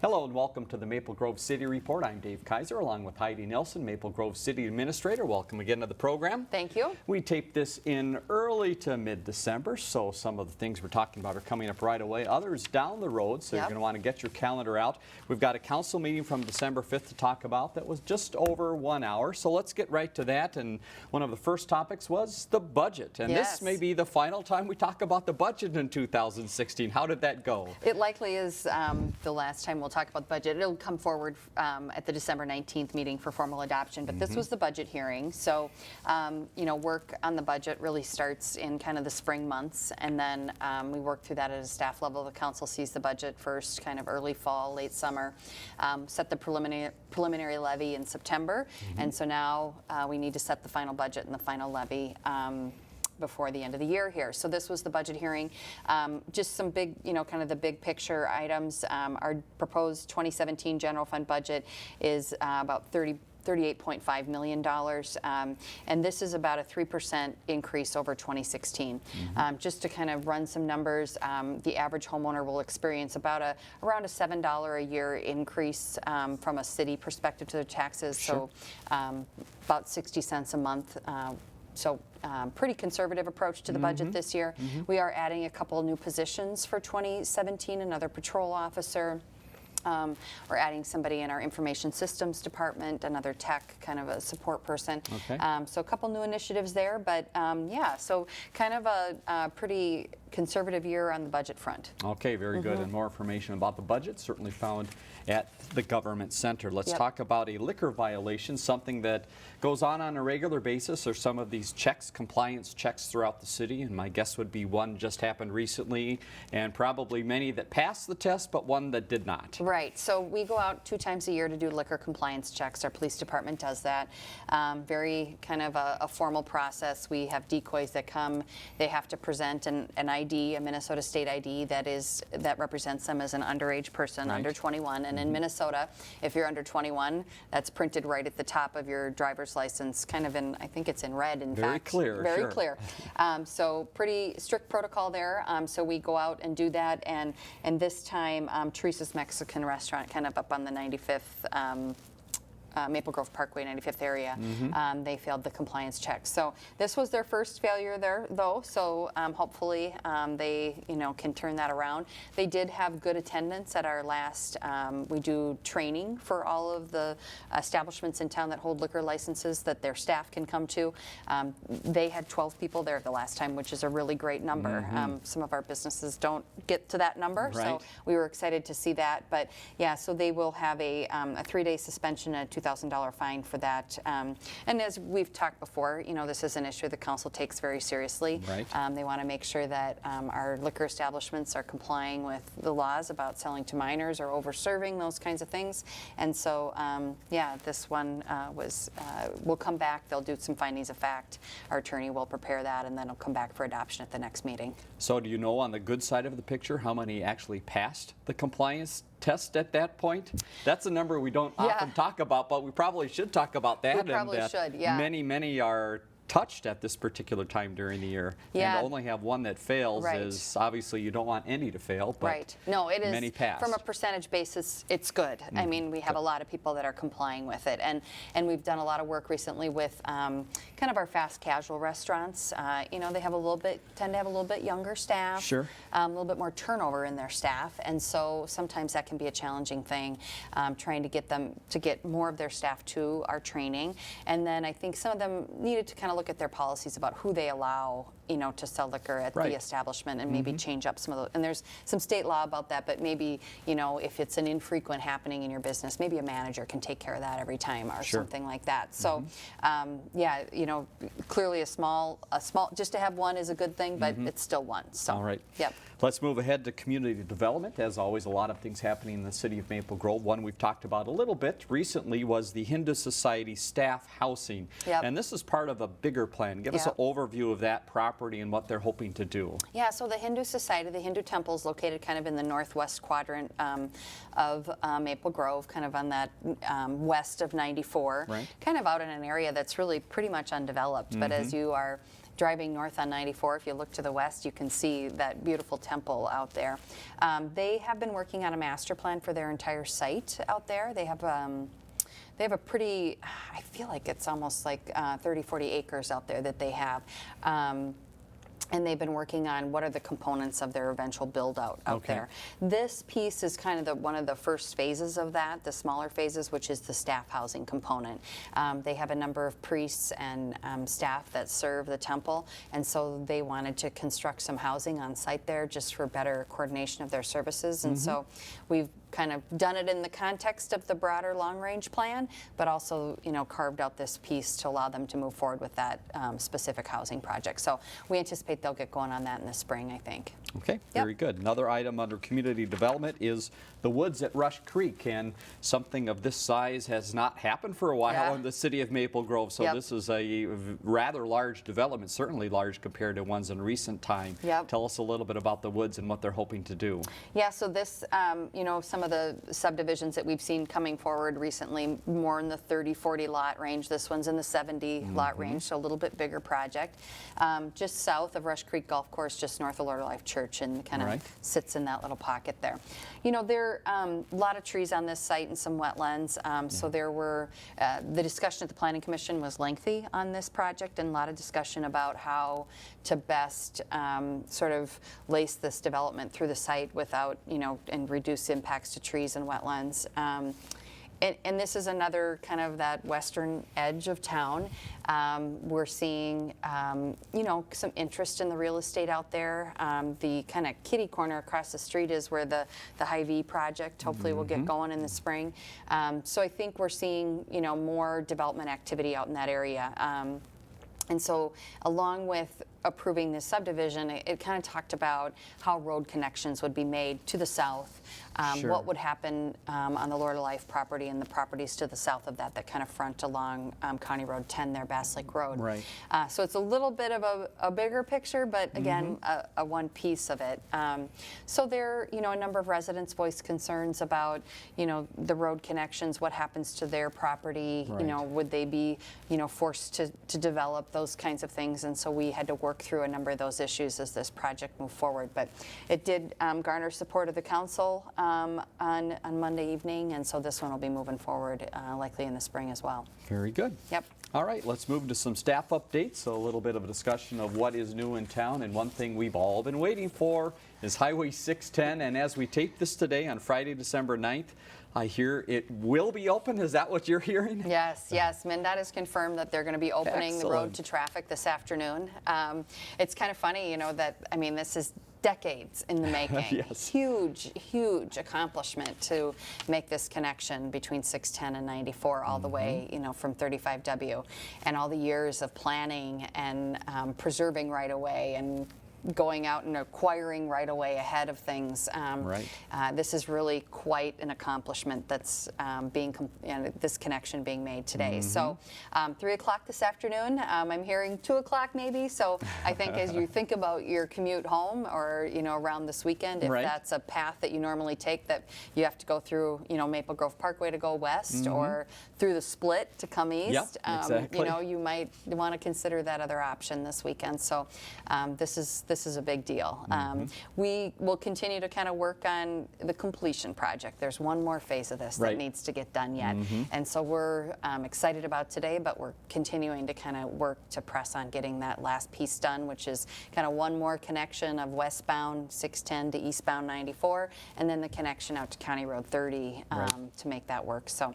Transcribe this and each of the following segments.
Hello and welcome to the Maple Grove City Report. I'm Dave Kaiser along with Heidi Nelson, Maple Grove City Administrator. Welcome again to the program. Thank you. We taped this in early to mid-December, so some of the things we're talking about are coming up right away. Others down the road, so you're going to want to get your calendar out. We've got a council meeting from December 5th to talk about that was just over 1 hour, so let's get right to that. And one of the first topics was the budget. And this may be the final time we talk about the budget in 2016. How did that go? It likely is the last time we'll talk about the budget. It'll come forward at the December 19th meeting for formal adoption, but this was the budget hearing. So, you know, work on the budget really starts in kind of the spring months, and then we work through that at a staff level. The council sees the budget first, kind of early fall, late summer, set the preliminary levy in September, and so now we need to set the final budget and the final levy before the end of the year here. So this was the budget hearing. Just some big, you know, kind of the big picture items. Our proposed 2017 general fund budget is about $38.5 million, and this is about a 3% increase over 2016. Just to kind of run some numbers, the average homeowner will experience about around a $7 a year increase from a city perspective to their taxes, so about 60 cents a month. So pretty conservative approach to the budget this year. We are adding a couple new positions for 2017, another patrol officer. We're adding somebody in our information systems department, another tech, kind of a support person. So a couple new initiatives there, but yeah, so kind of a pretty conservative year on the budget front. Okay, very good. And more information about the budget certainly found at the Government Center. Let's talk about a liquor violation, something that goes on a regular basis, or some of these checks, compliance checks throughout the city, and my guess would be one just happened recently, and probably many that passed the test, but one that did not. Right, so we go out 2 times a year to do liquor compliance checks. Our police department does that. Very kind of a formal process. We have decoys that come. They have to present an ID, a Minnesota state ID that represents them as an underage person, under 21. And in Minnesota, if you're under 21, that's printed right at the top of your driver's license, kind of in, I think it's in red, in very fact. Clear, very clear. So pretty strict protocol there. So we go out and do that, and this time Teresa's Mexican restaurant, kind of up on the 95th Maple Grove Parkway, 95th area. They failed the compliance check. So this was their first failure there, though. So hopefully they, you know, can turn that around. They did have good attendance at our last. We do training for all of the establishments in town that hold liquor licenses that their staff can come to. They had 12 people there the last time, which is a really great number. Some of our businesses don't get to that number, so we were excited to see that. But yeah, so they will have a 3-day suspension and a $2,000 fine for that. And as we've talked before, you know, this is an issue the council takes very seriously. They want to make sure that our liquor establishments are complying with the laws about selling to minors or over-serving, those kinds of things. And so, yeah, this one will come back. They'll do some findings of fact. Our attorney will prepare that, and then it'll come back for adoption at the next meeting. So do you know, on the good side of the picture, how many actually passed the compliance test at that point? That's a number we don't often talk about, but we probably should talk about that. We probably should, yeah. Many are touched at this particular time during the year. And to only have one that fails is obviously, you don't want any to fail, but no, it is, many pass. From a percentage basis, it's good. I mean, we have a lot of people that are complying with it, and we've done a lot of work recently with kind of our fast casual restaurants. You know, they have tend to have a little bit younger staff, a little bit more turnover in their staff, and so sometimes that can be a challenging thing, trying to get more of their staff to our training. And then I think some of them needed to kind of look at their policies about who they allow, you know, to sell liquor at the establishment, and maybe change up some of those. And there's some state law about that, but maybe, you know, if it's an infrequent happening in your business, maybe a manager can take care of that every time, or something like that. So, yeah, you know, clearly a small, just to have one is a good thing, but it's still one. So, all right. Yep. Let's move ahead to community development. As always, a lot of things happening in the city of Maple Grove. One we've talked about a little bit recently was the Hindu Society staff housing. And this is part of a bigger plan. Give us an overview of that property and what they're hoping to do. Yeah, so the Hindu Society, the Hindu temple, is located kind of in the northwest quadrant of Maple Grove, kind of on that west of 94, kind of out in an area that's really pretty much undeveloped. But as you are driving north on 94, if you look to the west, you can see that beautiful temple out there. They have been working on a master plan for their entire site out there. They have a pretty, I feel like it's almost like 30, 40 acres out there that they have. And they've been working on what are the components of their eventual build out there. This piece is kind of one of the first phases of that, the smaller phases, which is the staff housing component. They have a number of priests and staff that serve the temple, and so they wanted to construct some housing on site there just for better coordination of their services. And so we've kind of done it in the context of the broader long-range plan, but also, carved out this piece to allow them to move forward with that specific housing project. So we anticipate they'll get going on that in the spring, I think. Okay, very good. Another item under community development is the woods at Rush Creek, and something of this size has not happened for a while in the city of Maple Grove. So this is a rather large development, certainly large compared to ones in recent time. Tell us a little bit about the woods and what they're hoping to do. Yeah, so this, some of the subdivisions that we've seen coming forward recently, more in the 30, 40 lot range. This one's in the 70 lot range, so a little bit bigger project. Just south of Rush Creek Golf Course, just north of Lord of Life Church, and kind of sits in that little pocket there. There are a lot of trees on this site and some wetlands, so there were, the discussion at the Planning Commission was lengthy on this project, and a lot of discussion about how to best sort of lace this development through the site without, and reduce impacts to trees and wetlands. And this is another kind of that western edge of town. We're seeing, some interest in the real estate out there. The kind of kitty corner across the street is where the Hy-Vee project hopefully will get going in the spring. So I think we're seeing, more development activity out in that area. And so along with approving this subdivision, it kind of talked about how road connections would be made to the south, what would happen on the Lord of Life property and the properties to the south of that kind of front along County Road 10 there, Bass Lake Road. So it's a little bit of a bigger picture, but again, a one piece of it. So there, a number of residents voiced concerns about, the road connections, what happens to their property, would they be, forced to develop those kinds of things. And so we had to work through a number of those issues as this project moved forward. But it did garner support of the council on Monday evening, and so this one will be moving forward likely in the spring as well. Very good. Yep. All right, let's move to some staff updates. So a little bit of a discussion of what is new in town, and one thing we've all been waiting for is Highway 610. And as we tape this today on Friday, December 9th, I hear it will be open. Is that what you're hearing? Yes. MnDOT has confirmed that they're going to be opening the road to traffic this afternoon. It's kind of funny, this is decades in the making. Huge accomplishment to make this connection between 610 and 94 all the way, from 35W, and all the years of planning and preserving right away and going out and acquiring right away ahead of things. This is really quite an accomplishment that's this connection being made today. So 3 o'clock this afternoon, I'm hearing 2 o'clock maybe. So I think as you think about your commute home or, around this weekend, if that's a path that you normally take that you have to go through, Maple Grove Parkway to go west or through the Split to come east, you might want to consider that other option this weekend. So this is a big deal. We will continue to kind of work on the completion project. There's one more phase of this that needs to get done yet. And so we're excited about today, but we're continuing to kind of work to press on getting that last piece done, which is kind of one more connection of westbound 610 to eastbound 94, and then the connection out to County Road 30 to make that work. So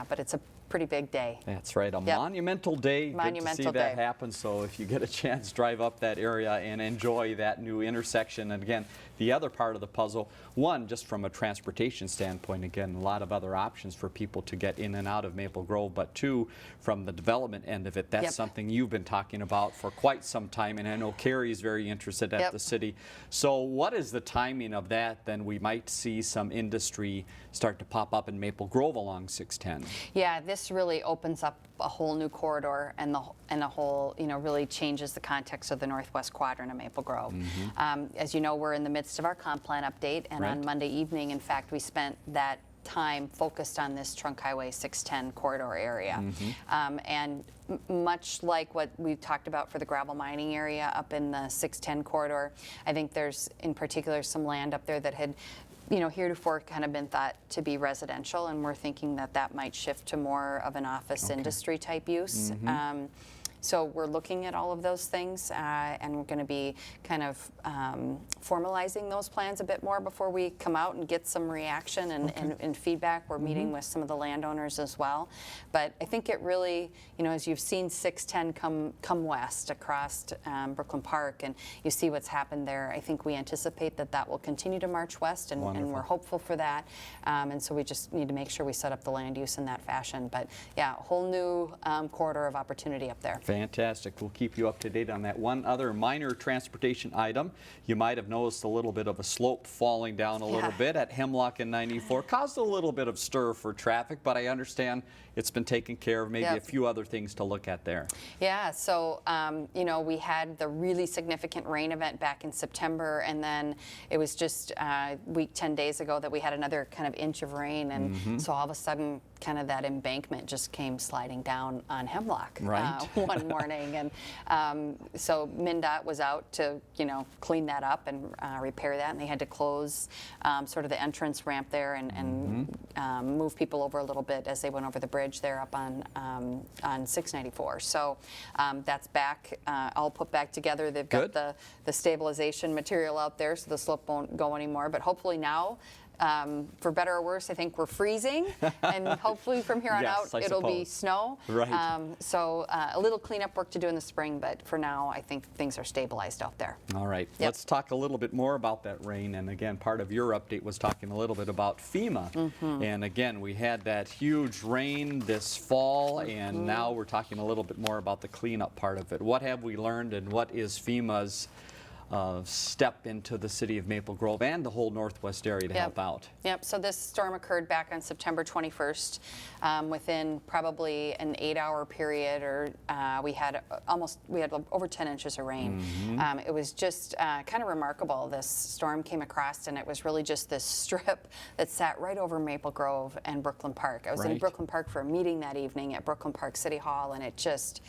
but it's a pretty big day. That's right, a monumental day. Good to see that happen. So if you get a chance, drive up that area and enjoy that new intersection. And again, the other part of the puzzle, one, just from a transportation standpoint, again, a lot of other options for people to get in and out of Maple Grove, but two, from the development end of it, that's something you've been talking about for quite some time, and I know Carrie's very interested at the city. So what is the timing of that? Then we might see some industry start to pop up in Maple Grove along 610. Yeah, this really opens up a whole new corridor, and the whole, really changes the context of the northwest quadrant of Maple Grove. As you know, we're in the midst of our comp plan update, and on Monday evening, in fact, we spent that time focused on this Trunk Highway 610 corridor area. And much like what we talked about for the gravel mining area up in the 610 corridor, I think there's in particular some land up there that had heretofore kind of been thought to be residential, and we're thinking that that might shift to more of an office industry type use. So we're looking at all of those things, and we're going to be kind of formalizing those plans a bit more before we come out and get some reaction and feedback. We're meeting with some of the landowners as well. But I think it really, as you've seen 610 come west across Brooklyn Park, and you see what's happened there, I think we anticipate that that will continue to march west, and we're hopeful for that. And so we just need to make sure we set up the land use in that fashion. But yeah, a whole new corridor of opportunity up there. Fantastic. We'll keep you up to date on that. One other minor transportation item. You might have noticed a little bit of a slope falling down a little bit at Hemlock and 94. Caused a little bit of stir for traffic, but I understand it's been taken care of. Maybe a few other things to look at there. Yeah, so we had the really significant rain event back in September, and then it was just a week, 10 days ago that we had another kind of inch of rain, and so all of a sudden kind of that embankment just came sliding down on Hemlock one morning, and so MnDOT was out to clean that up and repair that, and they had to close sort of the entrance ramp there and move people over a little bit as they went over the bridge there up on 694. So that's back, all put back together. They've got the stabilization material out there, so the slope won't go anymore. But hopefully now, for better or worse, I think we're freezing, and hopefully from here on out it'll be snow. So a little cleanup work to do in the spring, but for now I think things are stabilized out there. All right, let's talk a little bit more about that rain. And again, part of your update was talking a little bit about FEMA. And again, we had that huge rain this fall, and now we're talking a little bit more about the cleanup part of it. What have we learned, and what is FEMA's step into the city of Maple Grove and the whole northwest area to help out? So this storm occurred back on September 21st. Within probably an 8-hour period, or we had over 10 inches of rain. It was just kind of remarkable. This storm came across, and it was really just this strip that sat right over Maple Grove and Brooklyn Park. I was in Brooklyn Park for a meeting that evening at Brooklyn Park City Hall, and it just,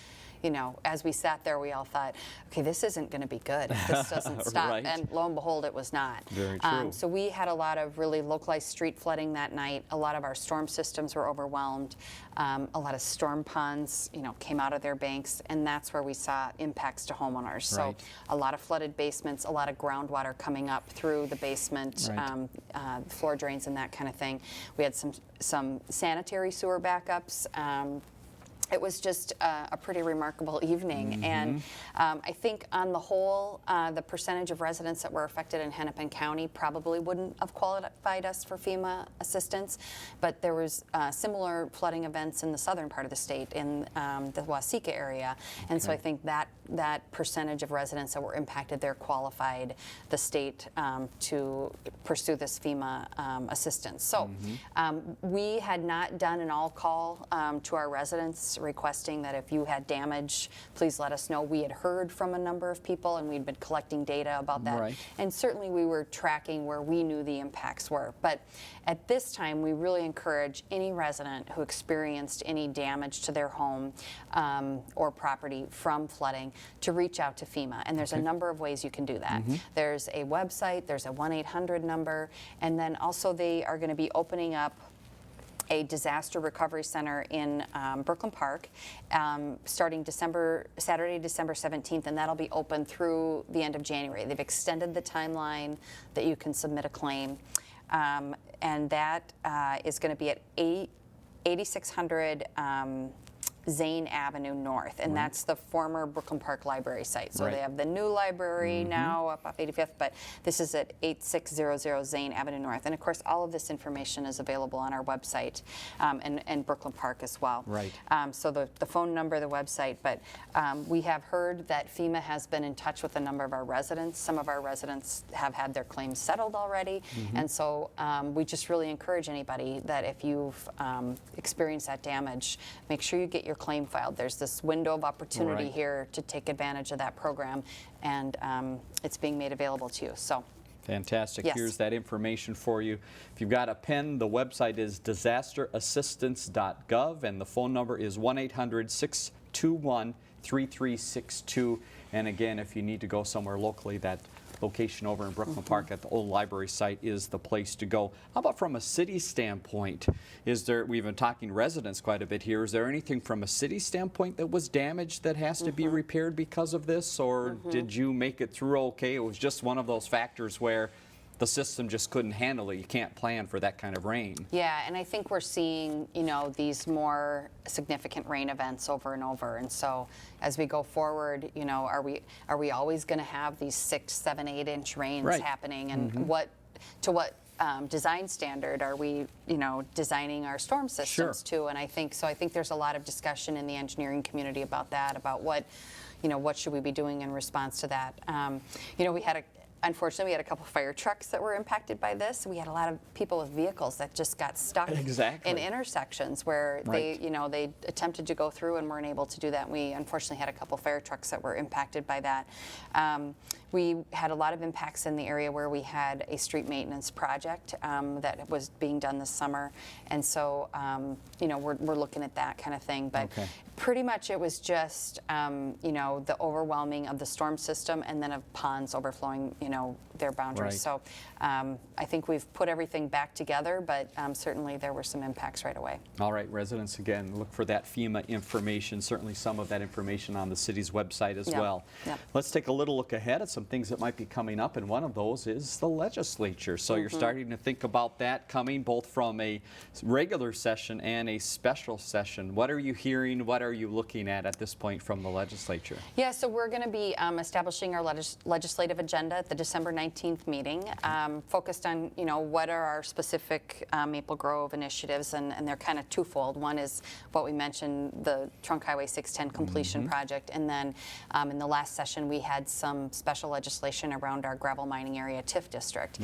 as we sat there, we all thought, okay, this isn't going to be good if this doesn't stop. And lo and behold, it was not. Very true. So we had a lot of really localized street flooding that night. A lot of our storm systems were overwhelmed. A lot of storm ponds, came out of their banks, and that's where we saw impacts to homeowners. So a lot of flooded basements, a lot of groundwater coming up through the basement, floor drains and that kind of thing. We had some sanitary sewer backups. It was just a pretty remarkable evening, and I think on the whole, the percentage of residents that were affected in Hennepin County probably wouldn't have qualified us for FEMA assistance, but there was similar flooding events in the southern part of the state, in the Waseca area, and so I think that percentage of residents that were impacted there qualified the state to pursue this FEMA assistance. So we had not done an all-call to our residents requesting that if you had damage, please let us know. We had heard from a number of people, and we'd been collecting data about that. And certainly we were tracking where we knew the impacts were. But at this time, we really encourage any resident who experienced any damage to their home or property from flooding to reach out to FEMA. And there's a number of ways you can do that. There's a website, there's a 1-800 number, and then also they are going to be opening up a disaster recovery center in Brooklyn Park starting Saturday, December 17th, and that'll be open through the end of January. They've extended the timeline that you can submit a claim, and that is going to be at 8600 Zane Avenue North, and that's the former Brooklyn Park Library site. So they have the new library now up off 85th, but this is at 8600 Zane Avenue North. And of course, all of this information is available on our website and Brooklyn Park as well. So the phone number, the website, but we have heard that FEMA has been in touch with a number of our residents. Some of our residents have had their claims settled already, and so we just really encourage anybody that if you've experienced that damage, make sure you get your claim filed. There's this window of opportunity here to take advantage of that program, and it's being made available to you. So Fantastic. Yes. Here's that information for you. If you've got a pen, the website is disasterassistance.gov, and the phone number is 1-800-621-3362. And again, if you need to go somewhere locally, that location over in Brooklyn Park at the old library site is the place to go. How about from a city standpoint? We've been talking residents quite a bit here. Is there anything from a city standpoint that was damaged that has to be repaired because of this? Or did you make it through okay? It was just one of those factors where the system just couldn't handle it. You can't plan for that kind of rain. Yeah, and I think we're seeing, these more significant rain events over and over. And so as we go forward, are we always going to have these 6, 7, 8-inch rains happening? And what design standard are we, designing our storm systems to? And I think there's a lot of discussion in the engineering community about that, about what should we be doing in response to that. Unfortunately, we had a couple of fire trucks that were impacted by this. We had a lot of people with vehicles that just got stuck in intersections where they attempted to go through and weren't able to do that. We unfortunately had a couple of fire trucks that were impacted by that. We had a lot of impacts in the area where we had a street maintenance project that was being done this summer, and so we're looking at that kind of thing. But pretty much it was just the overwhelming of the storm system and then of ponds overflowing their boundaries. So I think we've put everything back together, but certainly there were some impacts right away. All right, residents, again, look for that FEMA information, certainly some of that information on the city's website as well. Let's take a little look ahead at some things that might be coming up, and one of those is the legislature. So you're starting to think about that coming both from a regular session and a special session. What are you hearing? What are you looking at this point from the legislature? Yeah, so we're going to be establishing our legislative agenda at the December 19th meeting, focused on, what are our specific Maple Grove initiatives, and they're kind of twofold. One is what we mentioned, the Trunk Highway 610 completion project, and then in the last session we had some special legislation around our gravel mining area TIF district.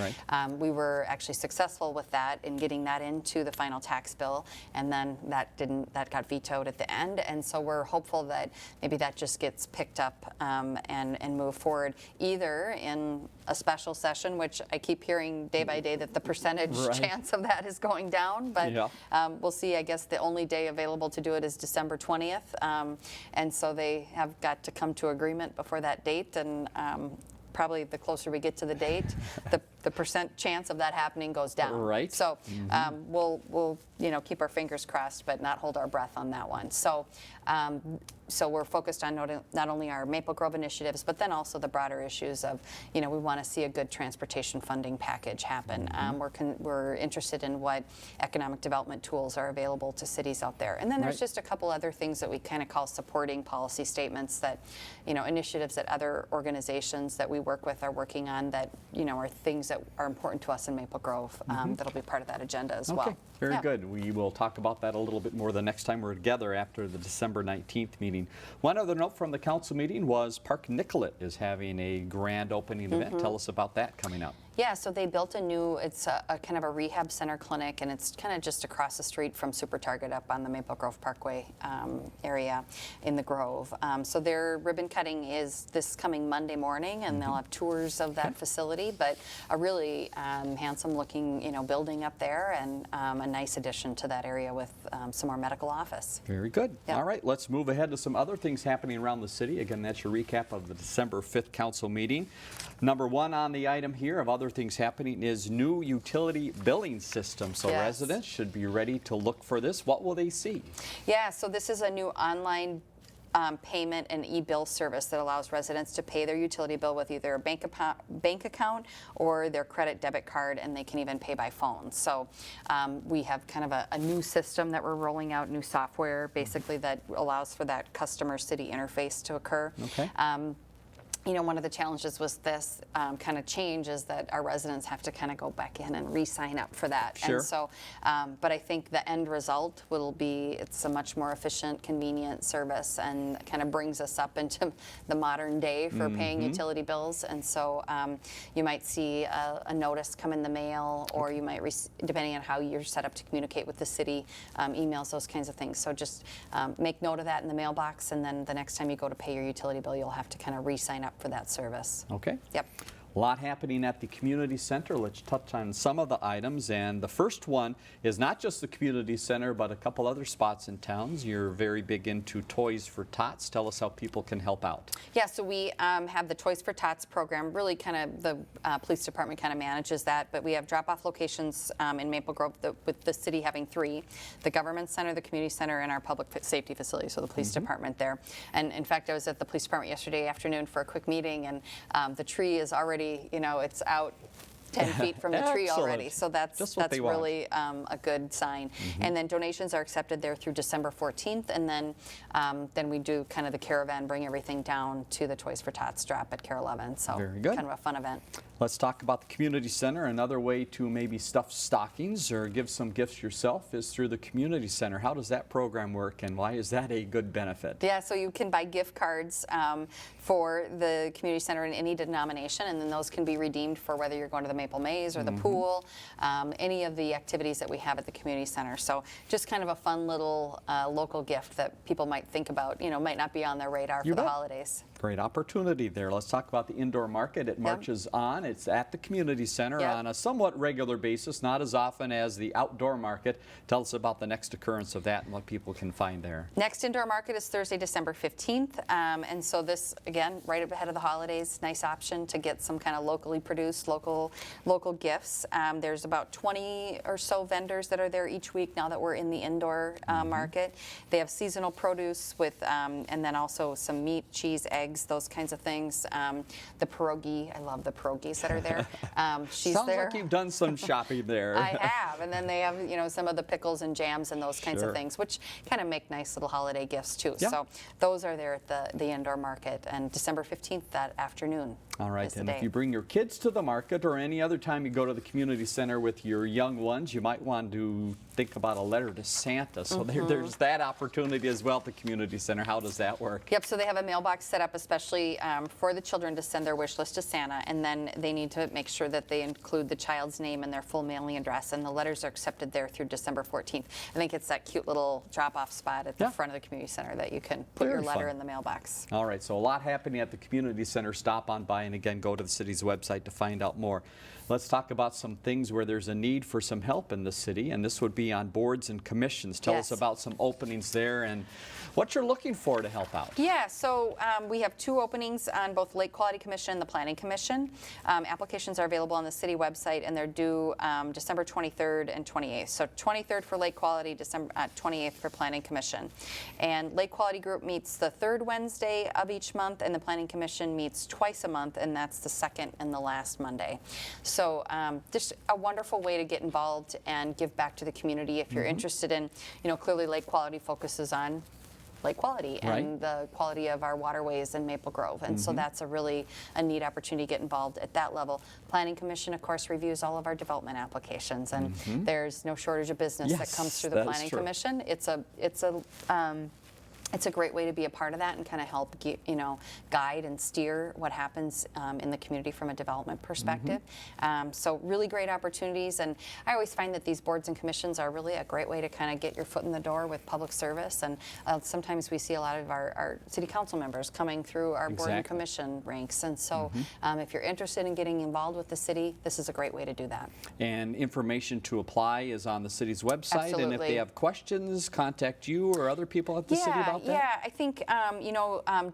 We were actually successful with that in getting that into the final tax bill, and then that got vetoed at the end, and so we're hopeful that maybe that just gets picked up and move forward either in a special session, which I keep hearing day by day that the percentage chance of that is going down, but we'll see. I guess the only day available to do it is December 20th, and so they have got to come to agreement before that date, and probably the closer we get to the date, the percent chance of that happening goes down. So we'll keep our fingers crossed, but not hold our breath on that one. So we're focused on not only our Maple Grove initiatives, but then also the broader issues of, we want to see a good transportation funding package happen. We're interested in what economic development tools are available to cities out there. And then there's just a couple other things that we kind of call supporting policy statements that, initiatives that other organizations that we work with are working on that, are things that are important to us in Maple Grove that'll be part of that agenda as well. Very good. We will talk about that a little bit more the next time we're together after the December 19th meeting. One other note from the council meeting was Park Nicollet is having a grand opening event. Tell us about that coming up. Yeah, so they built it's a kind of a rehab center clinic, and it's kind of just across the street from Super Target up on the Maple Grove Parkway area in the Grove. So their ribbon cutting is this coming Monday morning, and they'll have tours of that facility, but a really handsome looking building up there, and a nice addition to that area with some more medical office. Very good. All right, let's move ahead to some other things happening around the city. Again, that's your recap of the December 5th council meeting. Number one on the item here of other things happening is new utility billing system. So residents should be ready to look for this. What will they see? Yeah, so this is a new online payment and e-bill service that allows residents to pay their utility bill with either a bank account or their credit debit card, and they can even pay by phone. So we have kind of a new system that we're rolling out, new software basically that allows for that customer city interface to occur. One of the challenges with this kind of change is that our residents have to kind of go back in and re-sign up for that. And so, but I think the end result will be it's a much more efficient, convenient service, and kind of brings us up into the modern day for paying utility bills. And so you might see a notice come in the mail, or you might, depending on how you're set up to communicate with the city, emails, those kinds of things. So just make note of that in the mailbox, and then the next time you go to pay your utility bill, you'll have to kind of re-sign up for that service. Okay. Yep. A lot happening at the community center. Let's touch on some of the items. And the first one is not just the community center, but a couple other spots in towns. You're very big into Toys for Tots. Tell us how people can help out. Yeah, so we have the Toys for Tots program. Really kind of the police department kind of manages that, but we have drop-off locations in Maple Grove, with the city having 3. The government center, the community center, and our public safety facility, so the police department there. And in fact, I was at the police department yesterday afternoon for a quick meeting, and the tree is already, it's out 10 feet from the tree already, so that's really a good sign. And then donations are accepted there through December 14th, and then we do kind of the caravan, bring everything down to the Toys for Tots drop at Care 11. So very good. Kind of a fun event. Let's talk about the community center. Another way to maybe stuff stockings or give some gifts yourself is through the community center. How does that program work, and why is that a good benefit? Yeah, so you can buy gift cards for the community center in any denomination, and then those can be redeemed for whether you're going to the Maple Maze or the pool, any of the activities that we have at the community center. So just kind of a fun little local gift that people might think about, might not be on their radar for the holidays. Great opportunity there. Let's talk about the indoor market. It marches on. It's at the community center on a somewhat regular basis, not as often as the outdoor market. Tell us about the next occurrence of that and what people can find there. Next indoor market is Thursday, December 15th. And so this, again, right up ahead of the holidays, nice option to get some kind of locally produced, local gifts. There's about 20 or so vendors that are there each week now that we're in the indoor market. They have seasonal produce with, and then also some meat, cheese, eggs, those kinds of things. The pierogi, I love the pierogis that are there. She's Sounds there. like you've done some shopping there. I have, and then they have some of the pickles and jams and those kinds of things, which kind of make nice little holiday gifts too. So those are there at the indoor market, and December 15th that afternoon. All right, and if you bring your kids to the market or any other time you go to the community center with your young ones, you might want to think about a letter to Santa. So there's that opportunity as well at the community center. How does that work? Yep, so they have a mailbox set up especially for the children to send their wish list to Santa, and then they need to make sure that they include the child's name and their full mailing address, and the letters are accepted there through December 14th. I think it's that cute little drop-off spot at the front of the community center that you can put your letter in the mailbox. All right, so a lot happening at the community center. Stop on by, and again, go to the city's website to find out more. Let's talk about some things where there's a need for some help in the city, and this would be on boards and commissions. Tell us about some openings there and what you're looking for to help out. Yeah, so we have 2 openings on both Lake Quality Commission and the Planning Commission. Applications are available on the city website, and they're due December 23rd and 28th. So 23rd for Lake Quality, December 28th for Planning Commission. And Lake Quality Group meets the 3rd Wednesday of each month, and the Planning Commission meets twice a month, and that's the 2nd and the last Monday. So just a wonderful way to get involved and give back to the community if you're interested in, clearly Lake Quality focuses on lake quality and the quality of our waterways in Maple Grove. And so that's a neat opportunity to get involved at that level. Planning Commission, of course, reviews all of our development applications, and there's no shortage of business that comes through the Planning Commission. It's a great way to be a part of that and kind of help, guide and steer what happens in the community from a development perspective. So really great opportunities, and I always find that these boards and commissions are really a great way to kind of get your foot in the door with public service. And sometimes we see a lot of our city council members coming through our board and commission ranks. And so if you're interested in getting involved with the city, this is a great way to do that. And information to apply is on the city's website. And if they have questions, contact you or other people at the city about that? Yeah, I think,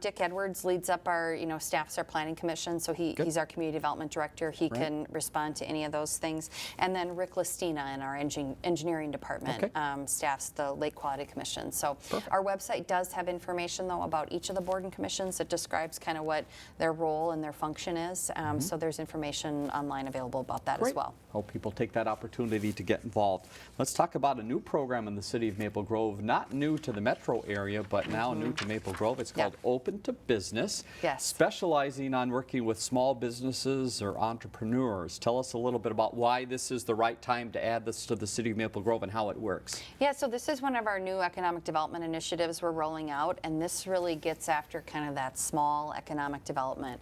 Dick Edwards leads up our, staffs our planning commission, so he's our community development director. He can respond to any of those things. And then Rick Listina in our engineering department staffs the Lake Quality Commission. So our website does have information, though, about each of the board and commissions that describes kind of what their role and their function is. So there's information online available about that as well. Hope people take that opportunity to get involved. Let's talk about a new program in the city of Maple Grove, not new to the metro area, but now new to Maple Grove. It's called Open to Business, specializing on working with small businesses or entrepreneurs. Tell us a little bit about why this is the right time to add this to the city of Maple Grove and how it works. Yeah, so this is one of our new economic development initiatives we're rolling out, and this really gets after kind of that small economic development.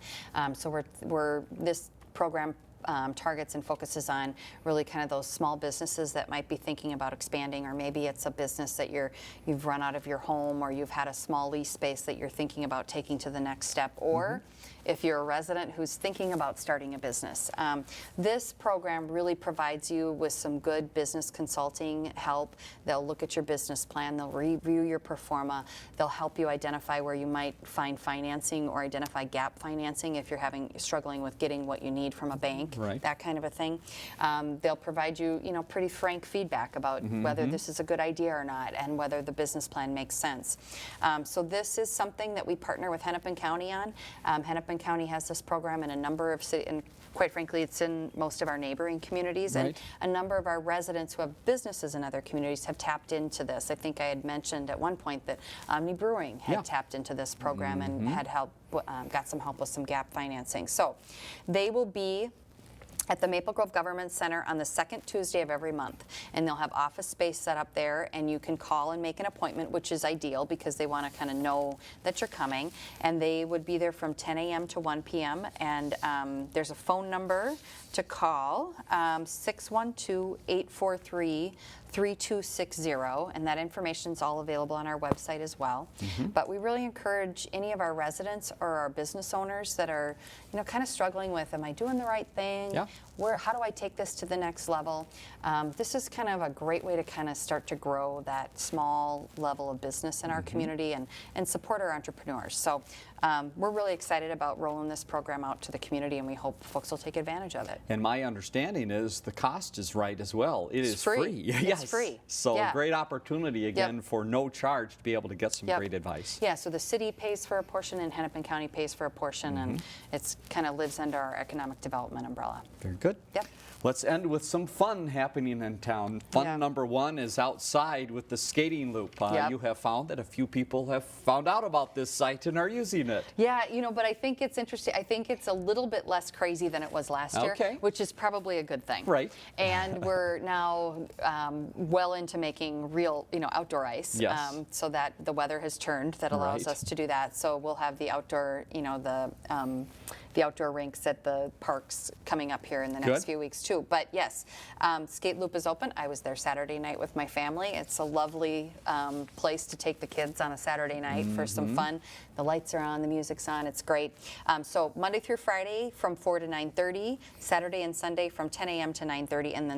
So this program targets and focuses on really kind of those small businesses that might be thinking about expanding, or maybe it's a business that you've run out of your home, or you've had a small lease space that you're thinking about taking to the next step, or if you're a resident who's thinking about starting a business. This program really provides you with some good business consulting help. They'll look at your business plan, they'll review your pro forma, they'll help you identify where you might find financing or identify gap financing if you're struggling with getting what you need from a bank, that kind of a thing. They'll provide you, pretty frank feedback about whether this is a good idea or not, and whether the business plan makes sense. So this is something that we partner with Hennepin County on. Hennepin County has this program in a number of cities, and quite frankly, it's in most of our neighboring communities, and a number of our residents who have businesses in other communities have tapped into this. I think I had mentioned at one point that Omni Brewing had tapped into this program and had got some help with some gap financing. So they will be at the Maple Grove Government Center on the second Tuesday of every month, and they'll have office space set up there, and you can call and make an appointment, which is ideal because they want to kind of know that you're coming. And they would be there from 10 a.m. to 1 p.m. and there's a phone number to call, 612-843-3260, and that information is all available on our website as well. But we really encourage any of our residents or our business owners that are, kind of struggling with, am I doing the right thing? How do I take this to the next level? This is kind of a great way to kind of start to grow that small level of business in our community and support our entrepreneurs. So we're really excited about rolling this program out to the community, and we hope folks will take advantage of it. And my understanding is the cost is right as well. It's free. Yes. It's free. So great opportunity again for no charge to be able to get some great advice. Yeah, so the city pays for a portion and Hennepin County pays for a portion, and it's kind of lives under our economic development umbrella. Very good. Let's end with some fun happening in town. Fun number one is outside with the skating loop. You have found that a few people have found out about this site and are using it. Yeah, but I think it's interesting. I think it's a little bit less crazy than it was last year, which is probably a good thing. Right. And we're now well into making real, outdoor ice. Yes. So that the weather has turned, that allows us to do that. So we'll have the outdoor, the outdoor rinks at the parks coming up here in the next few weeks too. But yes, Skate Loop is open. I was there Saturday night with my family. It's a lovely place to take the kids on a Saturday night for some fun. The lights are on, the music's on, it's great. So Monday through Friday from 4 to 9:30, Saturday and Sunday from 10 a.m. to 9:30, and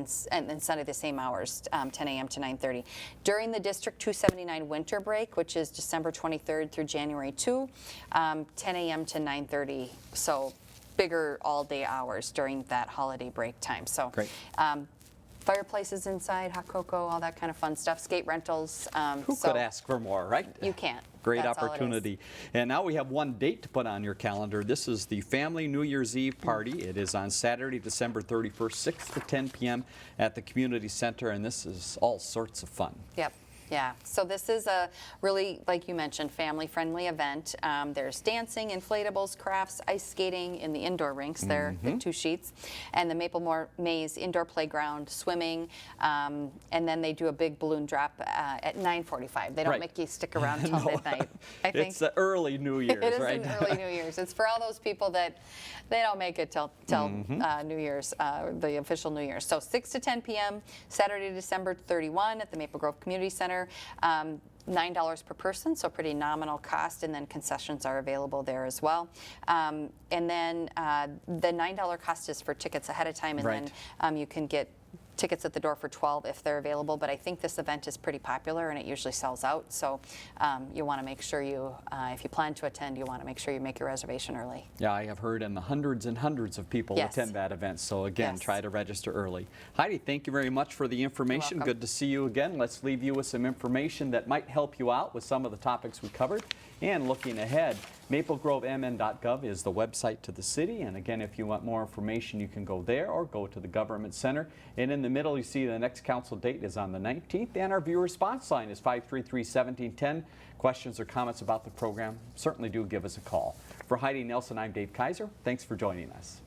then Sunday the same hours, 10 a.m. to 9:30. During the District 279 winter break, which is December 23rd through January 2, 10 a.m. to 9:30. So bigger all-day hours during that holiday break time. So fireplaces inside, hot cocoa, all that kind of fun stuff, skate rentals. Who could ask for more, right? You can't. Great opportunity. And now we have one date to put on your calendar. This is the Family New Year's Eve party. It is on Saturday, December 31st, 6 to 10 p.m. at the Community Center, and this is all sorts of fun. Yeah, so this is a really, like you mentioned, family-friendly event. There's dancing, inflatables, crafts, ice skating in the indoor rinks. They're the 2 sheets. And the Maple Maze indoor playground, swimming, and then they do a big balloon drop at 9:45. They don't make you stick around until midnight, I think. It's the early New Year's, It is an early New Year's. It's for all those people that they don't make it till New Year's, the official New Year's. So 6 to 10 p.m., Saturday, December 31 at the Maple Grove Community Center. $9 per person, so pretty nominal cost, and then concessions are available there as well. And then the $9 cost is for tickets ahead of time, and then you can get tickets at the door for $12 if they're available, but I think this event is pretty popular and it usually sells out, so you want to make sure you, if you plan to attend, you want to make sure you make your reservation early. Yeah, I have heard hundreds and hundreds of people attend that event, so again, try to register early. Heidi, thank you very much for the information. Good to see you again. Let's leave you with some information that might help you out with some of the topics we covered. And looking ahead, maplegrovemn.gov is the website to the city. And again, if you want more information, you can go there or go to the Government Center. And in the middle, you see the next council date is on the 19th. And our viewer response line is 533-1710. Questions or comments about the program, certainly do give us a call. For Heidi Nelson, I'm Dave Kaiser. Thanks for joining us.